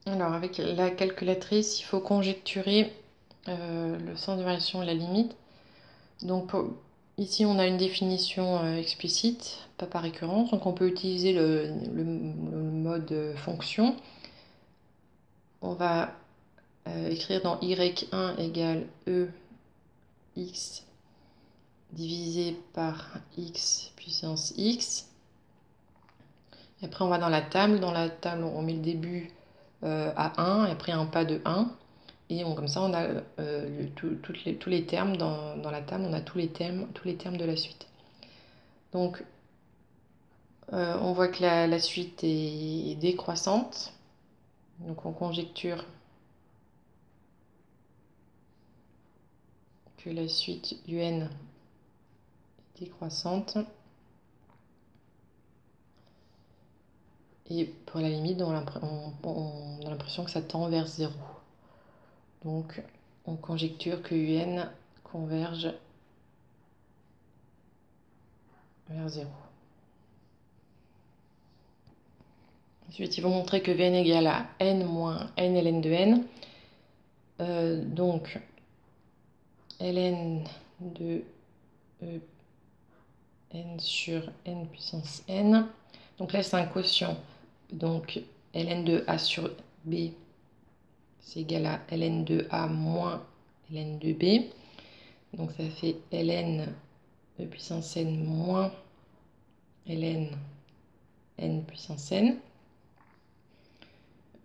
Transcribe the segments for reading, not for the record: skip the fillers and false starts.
Alors, avec la calculatrice, il faut conjecturer le sens de variation et la limite. Donc, ici, on a une définition explicite, pas par récurrence. Donc, on peut utiliser le mode fonction. On va écrire dans y1 égale e x divisé par x puissance x. Et après, on va dans la table. Dans la table, on met le début à 1 et après un pas de 1. Et comme ça, on a tous les termes dans la table, on a tous les termes de la suite. Donc, on voit que la suite est décroissante. Donc, on conjecture que la suite un est décroissante. Et pour la limite, on a l'impression que ça tend vers 0. Donc, on conjecture que un converge vers 0. Ensuite, ils vont montrer que Vn égale à n moins n ln de n. Donc, ln de e n sur n puissance n. Donc là, c'est un quotient. Donc, ln de a sur b, c'est égal à ln de a moins ln de b. Donc, ça fait ln e puissance n moins ln n puissance n.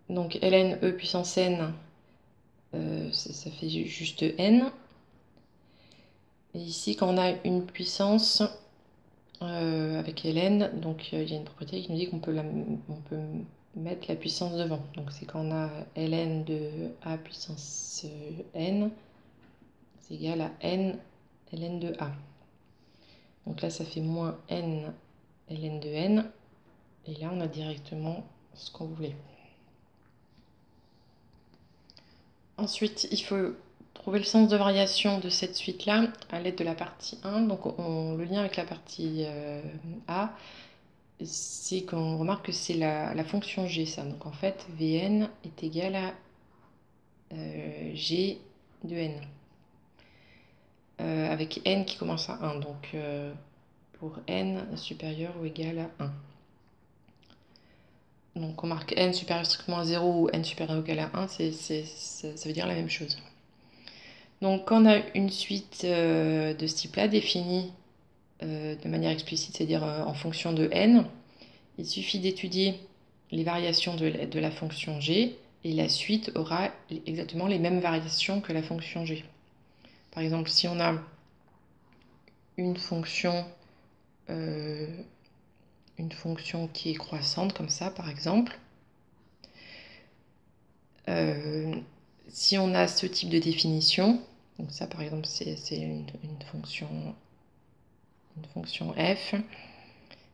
Donc, ln e puissance n, ça fait juste n. Et ici, quand on a une puissance avec ln, donc il y a une propriété qui nous dit qu'on peut, mettre la puissance devant. Donc c'est quand on a ln de a puissance n, c'est égal à n ln de a. Donc là, ça fait moins n ln de n. Et là, on a directement ce qu'on voulait. Ensuite, il faut trouver le sens de variation de cette suite-là à l'aide de la partie 1. Donc le lien avec la partie A, c'est qu'on remarque que c'est la fonction g, ça. Donc en fait, Vn est égal à g de n. Avec n qui commence à 1. Donc pour n supérieur ou égal à 1. Donc on marque n supérieur strictement à 0 ou n supérieur ou égal à 1, ça veut dire la même chose. Donc quand on a une suite de ce type-là définie de manière explicite, c'est-à-dire en fonction de n, il suffit d'étudier les variations de la fonction g et la suite aura exactement les mêmes variations que la fonction g. Par exemple, si on a une fonction qui est croissante comme ça, par exemple, si on a ce type de définition, donc ça par exemple c'est une fonction f,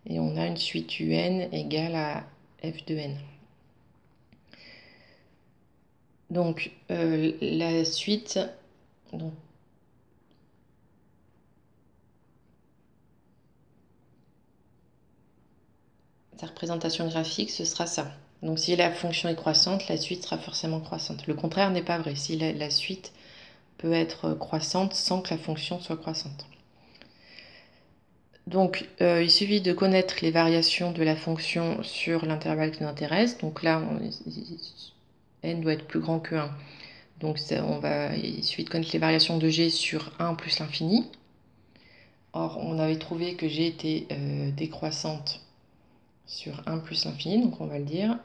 et on a une suite un égale à f de n. Donc la suite, donc, sa représentation graphique, ce sera ça. Donc si la fonction est croissante, la suite sera forcément croissante. Le contraire n'est pas vrai. Si la suite peut être croissante sans que la fonction soit croissante. Donc il suffit de connaître les variations de la fonction sur l'intervalle qui nous intéresse. Donc là, n doit être plus grand que 1. Donc il suffit de connaître les variations de g sur 1 plus l'infini. Or, on avait trouvé que g était décroissante sur 1 plus l'infini, donc on va le dire.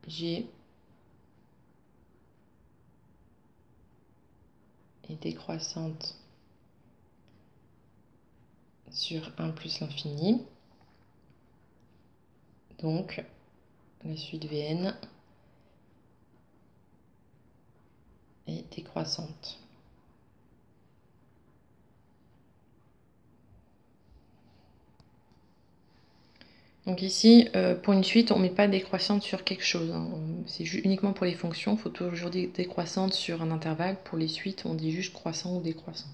G est décroissante sur 1 plus l'infini. Donc, la suite Vn est décroissante. Donc ici, pour une suite, on ne met pas décroissante sur quelque chose. Hein. C'est uniquement pour les fonctions. Il faut toujours dire décroissante sur un intervalle. Pour les suites, on dit juste croissant ou décroissant.